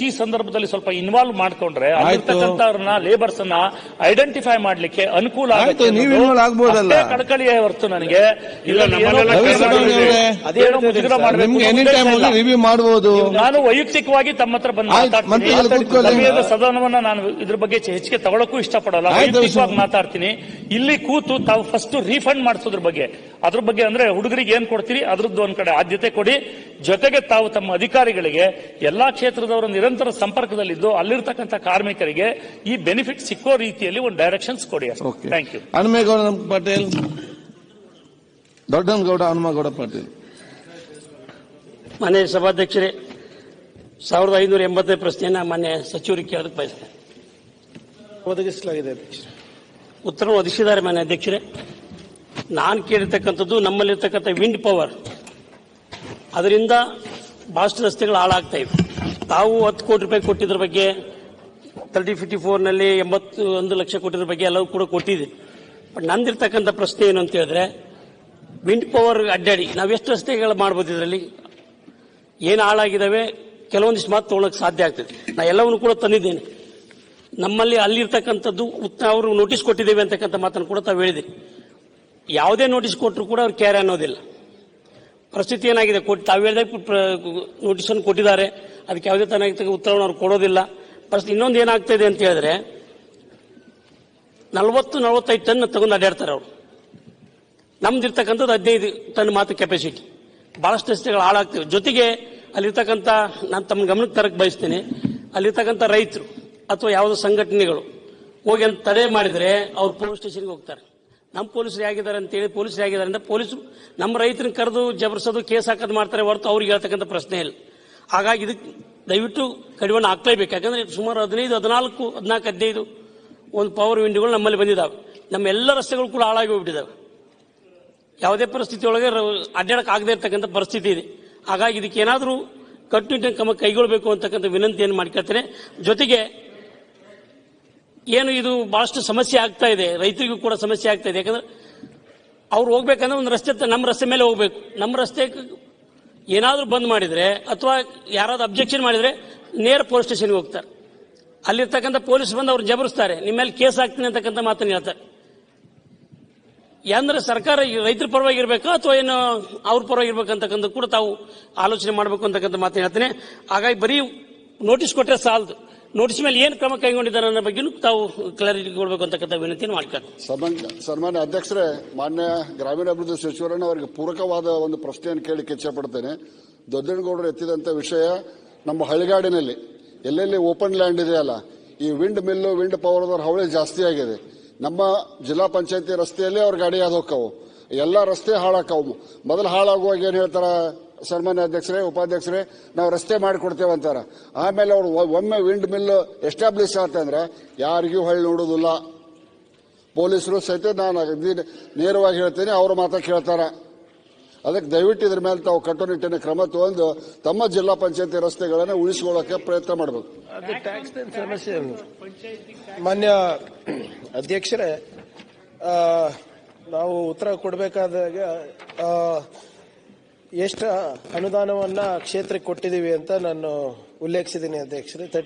ಪ್ರತಿ ಸಂದರ್ಭದಲ್ಲಿ ಸ್ವಲ್ಪ ಇನ್ವಾಲ್ವ್ ಮಾಡ್ಕೊಂಡ್ರೆ ಅಲ್ಲಿರ್ತಕ್ಕಂಥವ್ರನ್ನ ಲೇಬರ್ಸ್ ಅನ್ನ ಐಡೆಂಟಿಫೈ ಮಾಡ್ಲಿಕ್ಕೆ ಅನುಕೂಲ ಆಗುತ್ತೆ. ಆಗ್ಬೋದಲ್ಲ ಕಳಕಳಿಯ ಹೊರತು ನನಗೆ ರಿವ್ಯೂ ಮಾಡಬಹುದು. ನಾನು ವೈಯಕ್ತಿಕವಾಗಿ ತಮ್ಮ ಹತ್ರ ಬಂದು ಮಾತಾಡ್ತೀನಿ. ಸದನವನ್ನ ನಾನು ಇದ್ರ ಬಗ್ಗೆ ಹೆಚ್ಚಿಗೆ ತಗೊಳಕ್ಕೂ ಇಷ್ಟಪಡಲ್ಲ. ವೈಯಕ್ತಿಕವಾಗಿ ಮಾತಾಡ್ತೀನಿ. ಇಲ್ಲಿ ಕೂತು ತಾವು ಫಸ್ಟ್ ರೀಫಂಡ್ ಮಾಡಿಸೋದ್ರ ಬಗ್ಗೆ, ಅದ್ರ ಬಗ್ಗೆ ಅಂದ್ರೆ ಹುಡುಗರಿಗೆ ಏನ್ ಕೊಡ್ತೀರಿ ಅದ್ರದ್ದು ಒಂದ್ ಕಡೆ ಆದ್ಯತೆ ಕೊಡಿ. ಜೊತೆಗೆ ತಾವು ತಮ್ಮ ಅಧಿಕಾರಿಗಳಿಗೆ ಎಲ್ಲಾ ಕ್ಷೇತ್ರದವರು ನಿರಂತರ ಸಂಪರ್ಕದಲ್ಲಿದ್ದು ಅಲ್ಲಿರ್ತಕ್ಕಂಥ ಕಾರ್ಮಿಕರಿಗೆ ಈ ಬೆನಿಫಿಟ್ ಸಿಕ್ಕೋ ರೀತಿಯಲ್ಲಿ ಒಂದು ಡೈರೆಕ್ಷನ್ಸ್ ಕೊಡಿ. Thank you. ಹನುಮೇಗೌಡ ಪಾಟೀಲ್, ದೊಡ್ಡನಗೌಡ ಹನುಮೇಗೌಡ ಪಾಟೀಲ್. ಮಾನ್ಯ ಸಭಾಧ್ಯಕ್ಷರೇ, 1580 ಪ್ರಶ್ನೆಯನ್ನ ಮಾನ್ಯ ಸಚಿವರಿಗೆ ಕೇಳೋದಕ್ಕೆ ಬಯಸ್ತೇನೆ. ಒದಗಿಸಲಾಗಿದೆ ಉತ್ತರ ಒದಗಿಸಿದ್ದಾರೆ ಮಾನ್ಯ ಅಧ್ಯಕ್ಷರೇ. ನಾನು ಕೇಳಿರ್ತಕ್ಕಂಥದ್ದು ನಮ್ಮಲ್ಲಿರ್ತಕ್ಕಂಥ ವಿಂಡ್ ಪವರ್, ಅದರಿಂದ ಬಹಳಷ್ಟು ರಸ್ತೆಗಳು ಹಾಳಾಗ್ತಾ ಇವೆ. ತಾವು 10 ಕೋಟಿ ರೂಪಾಯಿ ಕೊಟ್ಟಿದ್ರ ಬಗ್ಗೆ 3054ನಲ್ಲಿ 81 ಲಕ್ಷ ಕೊಟ್ಟಿದ್ರ ಬಗ್ಗೆ ಎಲ್ಲವೂ ಕೂಡ ಕೊಟ್ಟಿದ್ದೀವಿ. ಬಟ್ ನಂದಿರ್ತಕ್ಕಂಥ ಪ್ರಶ್ನೆ ಏನು ಅಂತ ಹೇಳಿದ್ರೆ, ವಿಂಡ್ ಪವರ್ ಅಡ್ಡಾಡಿ ನಾವೆಷ್ಟು ರಸ್ತೆಗಳು ಮಾಡ್ಬೋದು, ಇದರಲ್ಲಿ ಏನು ಹಾಳಾಗಿದ್ದಾವೆ ಕೆಲವೊಂದಿಷ್ಟು ಮಾತು ತೊಗೊಳಕ್ಕೆ ಸಾಧ್ಯ ಆಗ್ತದೆ. ನಾ ಎಲ್ಲವನ್ನು ಕೂಡ ತಂದಿದ್ದೇನೆ. ನಮ್ಮಲ್ಲಿ ಅಲ್ಲಿರ್ತಕ್ಕಂಥದ್ದು ಅವರು ನೋಟಿಸ್ ಕೊಟ್ಟಿದ್ದೇವೆ ಅಂತಕ್ಕಂಥ ಮಾತನ್ನು ಕೂಡ ತಾವು ಹೇಳಿದೆ. ಯಾವುದೇ ನೋಟಿಸ್ ಕೊಟ್ಟರು ಕೂಡ ಅವ್ರು ಕ್ಯಾರೆ ಅನ್ನೋದಿಲ್ಲ. ಪರಿಸ್ಥಿತಿ ಏನಾಗಿದೆ, ತಾವು ಹೇಳಿದಾಗ ನೋಟಿಸನ್ನು ಕೊಟ್ಟಿದ್ದಾರೆ, ಅದಕ್ಕೆ ಯಾವುದೇ ತನಕ ಉತ್ತರವನ್ನು ಅವ್ರು ಕೊಡೋದಿಲ್ಲ. ಪರಿಸ್ಥಿತಿ ಇನ್ನೊಂದು ಏನಾಗ್ತಾ ಇದೆ ಅಂತ ಹೇಳಿದ್ರೆ, 40-45 ಟನ್ ತಗೊಂಡು ಅಡ್ಡಾಡ್ತಾರೆ ಅವರು. ನಮ್ದಿರ್ತಕ್ಕಂಥದ್ದು 15 ಟನ್ ಮಾತ್ರ ಕೆಪಾಸಿಟಿ. ಬಹಳಷ್ಟು ರಸ್ತೆಗಳು ಹಾಳಾಗ್ತವೆ. ಜೊತೆಗೆ ಅಲ್ಲಿರ್ತಕ್ಕಂಥ, ನಾನು ತಮ್ಮ ಗಮನಕ್ಕೆ ತರಕ್ಕೆ ಬಯಸ್ತೇನೆ, ಅಲ್ಲಿರ್ತಕ್ಕಂಥ ರೈತರು ಅಥವಾ ಯಾವುದೋ ಸಂಘಟನೆಗಳು ಹೋಗಿ ಅಂತ ತಡೆ ಮಾಡಿದರೆ ಅವ್ರು ಪೊಲೀಸ್ ಸ್ಟೇಷನ್ಗೆ ಹೋಗ್ತಾರೆ. ನಮ್ಮ ಪೊಲೀಸರು ಹೇಗಿದ್ದಾರೆ ಅಂತೇಳಿ, ಪೊಲೀಸರು ಹೇಗಿದ್ದಾರೆ ಅಂತ ಪೊಲೀಸರು ನಮ್ಮ ರೈತರನ್ನ ಕರೆದು ಜಬರ್ಸೋದು, ಕೇಸ್ ಹಾಕೋದು ಮಾಡ್ತಾರೆ ಹೊರತು ಅವ್ರಿಗೆ ಹೇಳ್ತಕ್ಕಂಥ ಪ್ರಶ್ನೆ ಇಲ್ಲ. ಹಾಗಾಗಿ ಇದಕ್ಕೆ ದಯವಿಟ್ಟು ಕಡಿವಾಣ ಆಗ್ಲೇಬೇಕು. ಯಾಕಂದ್ರೆ ಸುಮಾರು 15, 14, 14, 15 ಒಂದು ಪವರ್ ವಿಂಡ್ಗಳು ನಮ್ಮಲ್ಲಿ ಬಂದಿದ್ದಾವೆ. ನಮ್ಮ ಎಲ್ಲ ರಸ್ತೆಗಳು ಕೂಡ ಹಾಳಾಗಿ ಹೋಗ್ಬಿಟ್ಟಿದ್ದಾವೆ. ಯಾವುದೇ ಪರಿಸ್ಥಿತಿ ಒಳಗೆ ಅಡ್ಡಾಡಕ್ಕೆ ಆಗದೆ ಇರ್ತಕ್ಕಂಥ ಪರಿಸ್ಥಿತಿ ಇದೆ. ಹಾಗಾಗಿ ಇದಕ್ಕೆ ಏನಾದರೂ ಕಟ್ಟುನಿಟ್ಟಿನ ಕ್ರಮ ಕೈಗೊಳ್ಳಬೇಕು ಅಂತಕ್ಕಂಥ ವಿನಂತಿಯನ್ನು ಮಾಡ್ಕೊಳ್ತೇನೆ. ಜೊತೆಗೆ ಏನು ಇದು ಬಹಳಷ್ಟು ಸಮಸ್ಯೆ ಆಗ್ತಾ ಇದೆ, ರೈತರಿಗೂ ಕೂಡ ಸಮಸ್ಯೆ ಆಗ್ತಾ ಇದೆ. ಯಾಕಂದ್ರೆ ಅವ್ರು ಹೋಗ್ಬೇಕಂದ್ರೆ ಒಂದು ರಸ್ತೆ, ನಮ್ಮ ರಸ್ತೆ ಮೇಲೆ ಹೋಗ್ಬೇಕು. ನಮ್ಮ ರಸ್ತೆ ಏನಾದರೂ ಬಂದ್ ಮಾಡಿದ್ರೆ ಅಥವಾ ಯಾರಾದ್ರೂ ಅಬ್ಜೆಕ್ಷನ್ ಮಾಡಿದ್ರೆ ನೇರ ಪೊಲೀಸ್ ಸ್ಟೇಷನ್ಗೆ ಹೋಗ್ತಾರೆ. ಅಲ್ಲಿರ್ತಕ್ಕಂಥ ಪೊಲೀಸ್ ಬಂದು ಅವ್ರು ಜಬರಿಸ್ತಾರೆ, ನಿಮ್ಮ ಮೇಲೆ ಕೇಸ್ ಹಾಕ್ತೀನಿ ಅಂತಕ್ಕಂಥ ಮಾತನ್ನು ಹೇಳ್ತಾರೆ. ಅಂದ್ರೆ ಸರ್ಕಾರ ರೈತರ ಪರವಾಗಿರ್ಬೇಕಾ ಅಥವಾ ಏನು ಅವ್ರ ಪರವಾಗಿರ್ಬೇಕಂತಕ್ಕಂಥ ಕೂಡ ತಾವು ಆಲೋಚನೆ ಮಾಡಬೇಕು ಅಂತಕ್ಕಂಥ ಮಾತನ್ನು ಹೇಳ್ತೇನೆ. ಹಾಗಾಗಿ ಬರೀ ನೋಟಿಸ್ ಕೊಟ್ಟರೆ ಸಾಲದು, ನೋಟಿಸ್ ಮೇಲೆ ಏನು ಕ್ರಮ ಕೈಗೊಂಡಿದ್ದಾರೆ ಅನ್ನೋ ಬಗ್ಗೆ ತಾವು ಕ್ಲಾರಿಟಿ ಕೊಡಬೇಕು ಅಂತಕ್ಕಂಥ ವಿನಂತಿಯನ್ನು ಮಾಡ್ತಾರೆ. ಸನ್ಮಾನ್ಯ ಅಧ್ಯಕ್ಷರೇ, ಮಾನ್ಯ ಗ್ರಾಮೀಣಾಭಿವೃದ್ಧಿ ಸಚಿವರನ್ನು ಅವರಿಗೆ ಪೂರಕವಾದ ಒಂದು ಪ್ರಶ್ನೆಯನ್ನು ಕೇಳಲಿಕ್ಕೆ ಇಚ್ಛೆಪಡ್ತೇನೆ. ದೊಡ್ಡನಗೌಡರು ಎತ್ತಿದಂತ ವಿಷಯ, ನಮ್ಮ ಹಳ್ಳಿಗಾಡಿನಲ್ಲಿ ಎಲ್ಲೆಲ್ಲಿ ಓಪನ್ ಲ್ಯಾಂಡ್ ಇದೆಯಲ್ಲ, ಈ ವಿಂಡ್ ಮಿಲ್ಲು, ವಿಂಡ್ ಪವರ್ ಹವಳಿ ಜಾಸ್ತಿ ಆಗಿದೆ. ನಮ್ಮ ಜಿಲ್ಲಾ ಪಂಚಾಯತಿ ರಸ್ತೆಯಲ್ಲಿ ಅವ್ರ ಗಾಡಿ ಯಾವ್ದು ಹೋಕ್ಕವು, ಎಲ್ಲ ರಸ್ತೆ ಹಾಳಾಕವು. ಮೊದಲು ಹಾಳಾಗುವಾಗ ಏನ್ ಹೇಳ್ತಾರ ಸನ್ಮಾನ್ಯ ಅಧ್ಯಕ್ಷರೇ, ಉಪಾಧ್ಯಕ್ಷರೇ, ನಾವು ರಸ್ತೆ ಮಾಡಿಕೊಡ್ತೇವೆ ಅಂತಾರ. ಆಮೇಲೆ ಅವ್ರು ಒಮ್ಮೆ ವಿಂಡ್ ಮಿಲ್ ಎಸ್ಟಾಬ್ಲಿಷ್ ಆತಂದ್ರೆ ಯಾರಿಗೂ ಹೊಳ್ಳಿ ನೋಡುದಿಲ್ಲ. ಪೊಲೀಸರು ಸಹಿತ ನಾನು ನೇರವಾಗಿ ಹೇಳ್ತೇನೆ, ಅವ್ರ ಮಾತಾ ಕೇಳ್ತಾರ. ಅದಕ್ಕೆ ದಯವಿಟ್ಟು ಇದ್ರ ಮೇಲೆ ತಾವು ಕಟ್ಟುನಿಟ್ಟಿನ ಕ್ರಮ ತಗೊಂಡು ತಮ್ಮ ಜಿಲ್ಲಾ ಪಂಚಾಯತಿ ರಸ್ತೆಗಳನ್ನು ಉಳಿಸಿಕೊಳ್ಳಕ್ಕೆ ಪ್ರಯತ್ನ ಮಾಡಬೇಕು. ಸಮಸ್ಯೆ ಮಾನ್ಯ ಅಧ್ಯಕ್ಷರೇ, ನಾವು ಉತ್ತರ ಕೊಡಬೇಕಾದಾಗ ಎಷ್ಟು ಅನುದಾನವನ್ನ ಕ್ಷೇತ್ರಕ್ಕೆ ಕೊಟ್ಟಿದ್ದೀವಿ ಅಂತ ನಾನು ಉಲ್ಲೇಖಿಸಿದ್ದೀನಿ ಅಧ್ಯಕ್ಷರೇ.